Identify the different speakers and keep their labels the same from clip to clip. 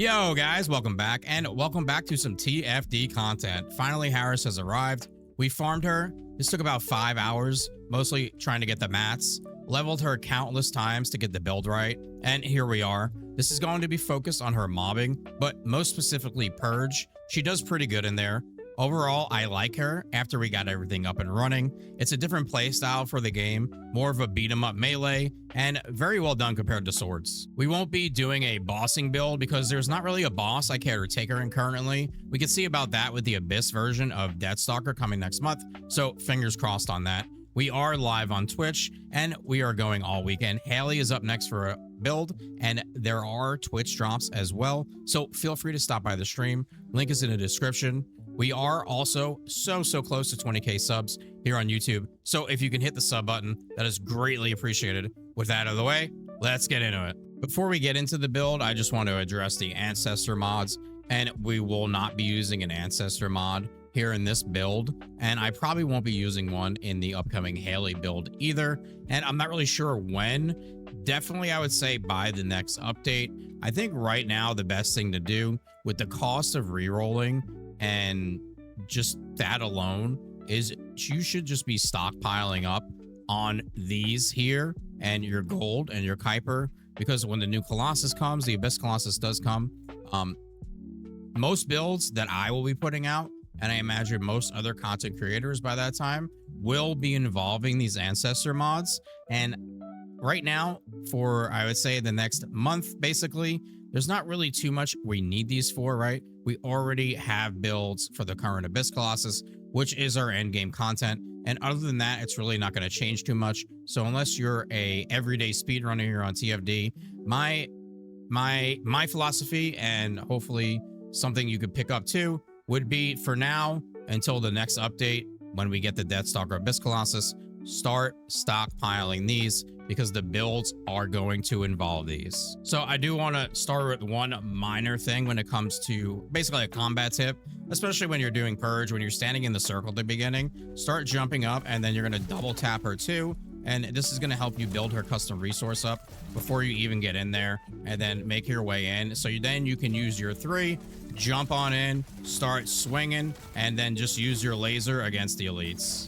Speaker 1: Yo guys, welcome back, and welcome back to some TFD content. Finally, Harris has arrived. We farmed her. This took about 5 hours, mostly trying to get the mats. Leveled her countless times to get the build right, and here we are. This is going to be focused on her mobbing, but most specifically Purge. She does pretty good in there. Overall, I like her after we got everything up and running. It's a different playstyle for the game, more of a beat 'em up melee, and very well done compared to swords. We won't be doing a bossing build because there's not really a boss I care to take her in currently. We can see about that with the Abyss version of Deathstalker coming next month, so fingers crossed on that. We are live on Twitch, and we are going all weekend. Haley is up next for a build, and there are Twitch drops as well, so feel free to stop by the stream. Link is in the description. We are also so close to 20k subs here on YouTube, so if you can hit the sub button, that is greatly appreciated. With that out of the way, let's get into it. Before we get into the build, I just want to address the Ancestor Mods, and we will not be using an Ancestor mod here in this build, and I probably won't be using one in the upcoming Haley build either, and I'm not really sure when. Definitely, I would say by the next update. I think right now the best thing to do with the cost of re-rolling and just that alone is you should just be stockpiling up on these here and your gold and your Kuiper, because when the new Colossus comes, the Abyss Colossus does come, most builds that I will be putting out, and I imagine most other content creators by that time, will be involving these Ancestor mods. And right now, for I would say the next month, basically, there's not really too much we need these for, right? We already have builds for the current Abyss Colossus, which is our end game content. And other than that, it's really not going to change too much. So unless you're a everyday speedrunner here on TFD, my philosophy, and hopefully something you could pick up too, would be for now until the next update, when we get the Deathstalker Abyss Colossus, start stockpiling these, because the builds are going to involve these. So I do want to start with one minor thing when it comes to basically a combat tip, especially when you're doing Purge. When you're standing in the circle at the beginning, start jumping up, and then you're going to double tap her too. And this is going to help you build her custom resource up before you even get in there, and then make your way in. So then you can use your 3, jump on in, start swinging, and then just use your laser against the elites.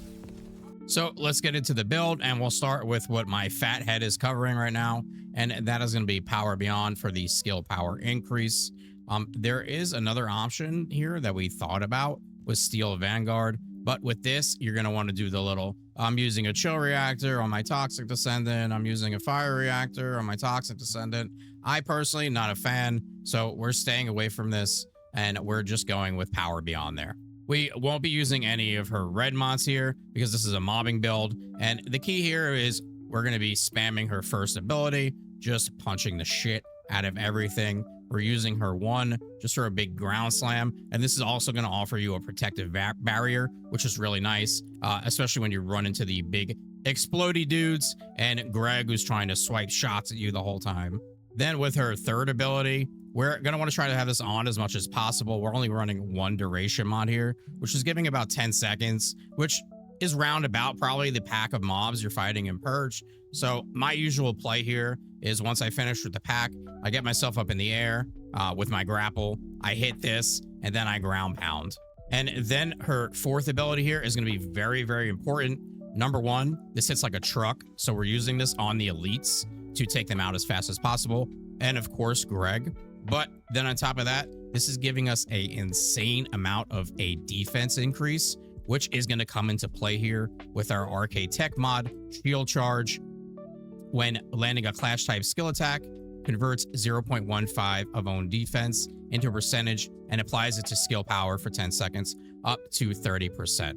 Speaker 1: So let's get into the build, and we'll start with what my fat head is covering right now, and that is going to be Power Beyond for the skill power increase. There is another option here that we thought about with Steel Vanguard, but with this, you're going to want to do the little, I'm using a chill reactor on my Toxic Descendant, I'm using a fire reactor on my Toxic Descendant. I personally not a fan, so we're staying away from this, and we're just going with Power Beyond there. We won't be using any of her red mods here because this is a mobbing build. And the key here is we're going to be spamming her first ability, just punching the shit out of everything. We're using her 1 just for a big ground slam. And this is also going to offer you a protective barrier, which is really nice, especially when you run into the big explodey dudes and Greg, who's trying to swipe shots at you the whole time. Then with her 3rd ability, we're going to want to try to have this on as much as possible. We're only running 1 duration mod here, which is giving about 10 seconds, which is roundabout probably the pack of mobs you're fighting in Purge. So my usual play here is once I finish with the pack, I get myself up in the air with my grapple, I hit this, and then I ground pound. And then her 4th ability here is going to be very important. Number 1, this hits like a truck, so we're using this on the elites to take them out as fast as possible. And of course, Greg. But then on top of that, this is giving us an insane amount of a defense increase, which is going to come into play here with our Arche Tech mod, Shield Charge. When landing a clash type skill attack, converts 0.15 of own defense into a percentage and applies it to skill power for 10 seconds, up to 30%.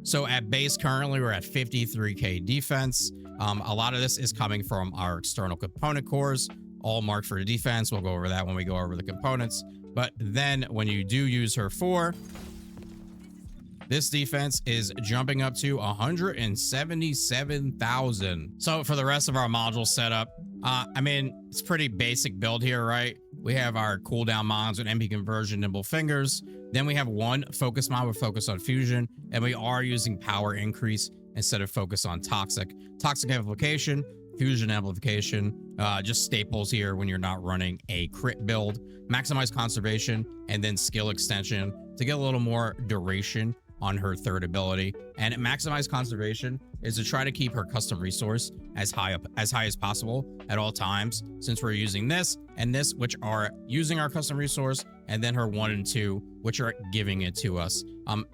Speaker 1: So at base, currently we're at 53k defense. A lot of this is coming from our external component cores, all marked for defense. We'll go over that when we go over the components. But then when you do use her 4, this defense is jumping up to 177,000. So for the rest of our module setup, I mean, it's pretty basic build here, right? We have our cooldown mods with MP Conversion, Nimble Fingers. Then we have 1 focus mod with Focus on Fusion, and we are using Power Increase instead of Focus on Toxic. Toxic Amplification fusion amplification, just staples here when you're not running a crit build, maximize conservation, and then skill extension to get a little more duration on her third ability. And maximize conservation is to try to keep her custom resource as high as possible at all times, since we're using this and this, which are using our custom resource, and then her 1 and 2, which are giving it to us.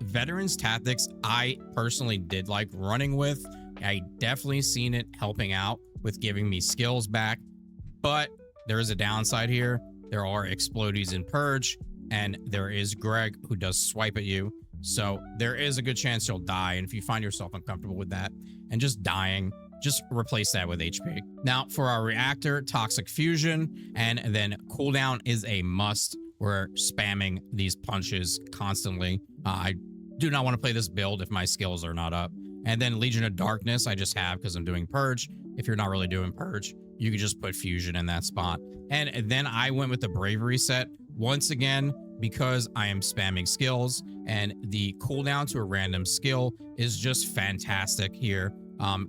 Speaker 1: Veterans tactics, I personally did like running with. I definitely seen it helping out with giving me skills back, but there is a downside here. There are explodies in Purge, and there is Greg who does swipe at you. So there is a good chance you'll die. And if you find yourself uncomfortable with that and just dying, just replace that with HP. Now for our reactor, toxic fusion, and then cooldown is a must. We're spamming these punches constantly. I do not want to play this build if my skills are not up. And then Legion of Darkness, I just have because I'm doing Purge. If you're not really doing Purge, you can just put fusion in that spot. And then I went with the bravery set once again, because I am spamming skills, and the cooldown to a random skill is just fantastic here.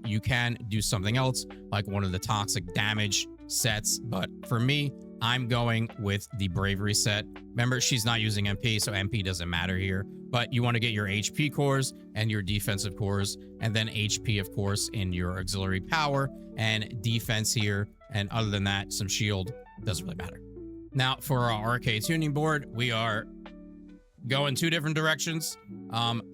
Speaker 1: You can do something else like one of the toxic damage sets, but for me, I'm going with the bravery set. Remember, she's not using MP, so MP doesn't matter here, but you want to get your HP cores and your defensive cores, and then HP, of course, in your auxiliary power and defense here. And other than that, some shield doesn't really matter. Now for our Arche tuning board, we are going 2 different directions.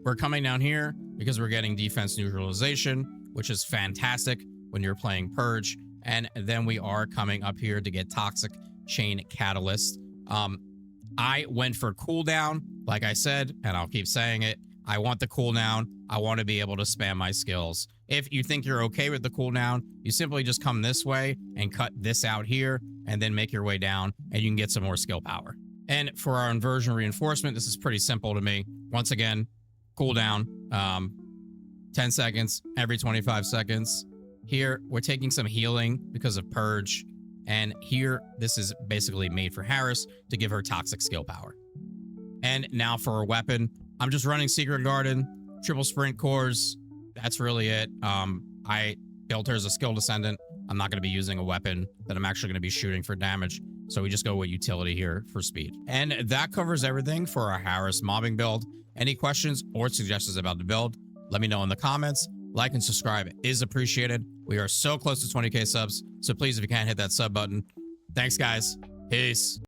Speaker 1: We're coming down here because we're getting defense neutralization, which is fantastic when you're playing Purge. And then we are coming up here to get toxic chain catalyst. I went for cooldown, like I said, and I'll keep saying it. I want the cooldown. I want to be able to spam my skills. If you think you're okay with the cooldown, you simply just come this way and cut this out here, and then make your way down, and you can get some more skill power. And for our inversion reinforcement, this is pretty simple to me. Once again, cooldown, 10 seconds every 25 seconds. Here, we're taking some healing because of Purge. And here, this is basically made for Harris to give her toxic skill power. And now for a weapon, I'm just running Secret Garden, triple sprint cores. That's really it. I built her as a skill descendant. I'm not going to be using a weapon that I'm actually going to be shooting for damage. So we just go with utility here for speed. And that covers everything for our Harris mobbing build. Any questions or suggestions about the build, let me know in the comments. Like and subscribe is appreciated. We are so close to 20K subs. So please, if you can, hit that sub button. Thanks, guys. Peace.